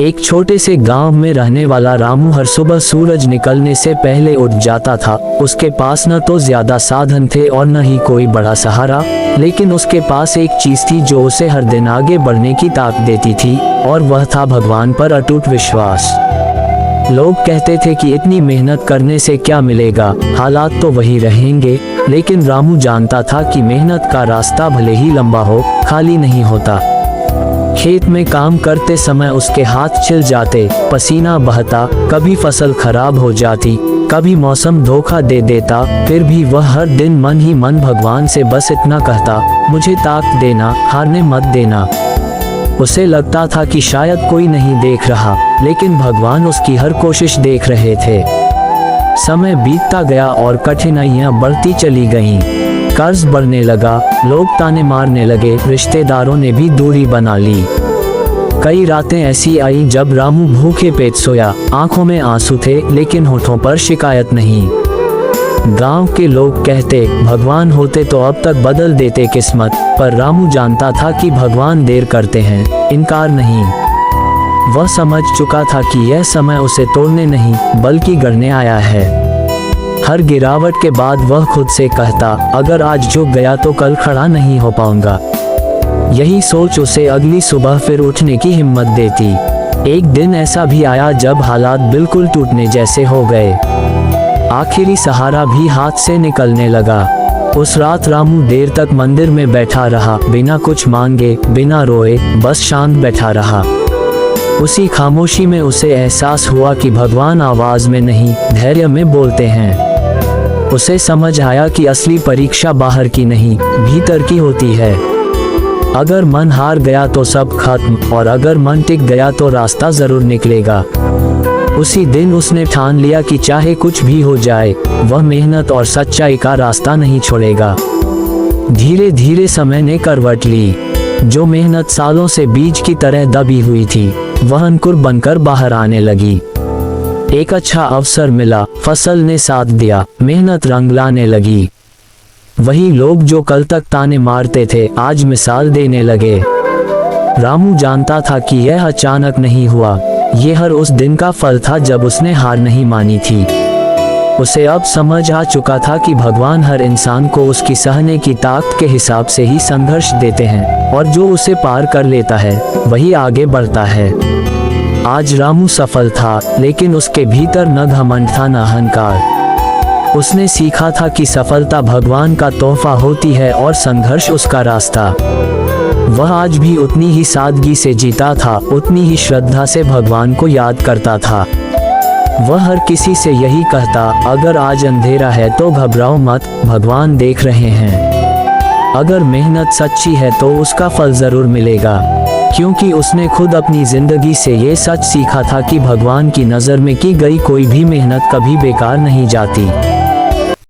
एक छोटे से गांव में रहने वाला रामू हर सुबह सूरज निकलने से पहले उठ जाता था। उसके पास न तो ज्यादा साधन थे और न ही कोई बड़ा सहारा, लेकिन उसके पास एक चीज थी जो उसे हर दिन आगे बढ़ने की ताकत देती थी, और वह था भगवान पर अटूट विश्वास। लोग कहते थे कि इतनी मेहनत करने से क्या मिलेगा, हालात तो वही रहेंगे, लेकिन रामू जानता था कि मेहनत का रास्ता भले ही लंबा हो, खाली नहीं होता। खेत में काम करते समय उसके हाथ छिल जाते, पसीना बहता, कभी फसल खराब हो जाती, कभी मौसम धोखा दे देता, फिर भी वह हर दिन मन ही मन भगवान से बस इतना कहता, मुझे ताकत देना, हारने मत देना। उसे लगता था कि शायद कोई नहीं देख रहा, लेकिन भगवान उसकी हर कोशिश देख रहे थे। समय बीतता गया और कठिनाइयां बढ़ती चली गईं। कर्ज बढ़ने लगा, लोग ताने मारने लगे, रिश्तेदारों ने भी दूरी बना ली। कई रातें ऐसी आई जब रामू भूखे पेट सोया, आंखों में आंसू थे लेकिन होठों पर शिकायत नहीं। गांव के लोग कहते, भगवान होते तो अब तक बदल देते किस्मत, पर रामू जानता था कि भगवान देर करते हैं, इनकार नहीं। वह समझ चुका था कि यह समय उसे तोड़ने नहीं बल्कि गढ़ने आया है। हर गिरावट के बाद वह खुद से कहता, अगर आज झुक गया तो कल खड़ा नहीं हो पाऊंगा। यही सोच उसे अगली सुबह फिर उठने की हिम्मत देती। एक दिन ऐसा भी आया जब हालात बिल्कुल टूटने जैसे हो गए। आखिरी सहारा भी हाथ से निकलने लगा। उस रात रामू देर तक मंदिर में बैठा रहा, बिना कुछ मांगे, बिना रोए, बस शांत बैठा रहा। उसी खामोशी में उसे एहसास हुआ कि भगवान आवाज में नहीं, धैर्य में बोलते हैं। उसे समझ आया कि असली परीक्षा बाहर की नहीं, भीतर की होती है। अगर मन हार गया तो सब खत्म, और अगर मन टिक गया तो रास्ता जरूर निकलेगा। उसी दिन उसने ठान लिया कि चाहे कुछ भी हो जाए, वह मेहनत और सच्चाई का रास्ता नहीं छोड़ेगा। धीरे धीरे समय ने करवट ली। जो मेहनत सालों से बीज की तरह दबी हुई थी, वह अंकुर बनकर बाहर आने लगी। एक अच्छा अवसर मिला, फसल ने साथ दिया, मेहनत रंग लाने लगी। वही लोग जो कल तक ताने मारते थे, आज मिसाल देने लगे। रामू जानता था कि यह अचानक नहीं हुआ, यह हर उस दिन का फल था जब उसने हार नहीं मानी थी। उसे अब समझ आ चुका था कि भगवान हर इंसान को उसकी सहने की ताकत के हिसाब से ही संघर्ष देते हैं, और जो उसे पार कर लेता है वही आगे बढ़ता है। आज रामू सफल था, लेकिन उसके भीतर न घमंड था न अहंकार। उसने सीखा था कि सफलता भगवान का तोहफा होती है और संघर्ष उसका रास्ता। वह आज भी उतनी ही सादगी से जीता था, उतनी ही श्रद्धा से भगवान को याद करता था। वह हर किसी से यही कहता, अगर आज अंधेरा है तो घबराओ मत, भगवान देख रहे हैं। अगर मेहनत सच्ची है तो उसका फल जरूर मिलेगा, क्योंकि उसने खुद अपनी जिंदगी से ये सच सीखा था कि भगवान की नज़र में की गई कोई भी मेहनत कभी बेकार नहीं जाती।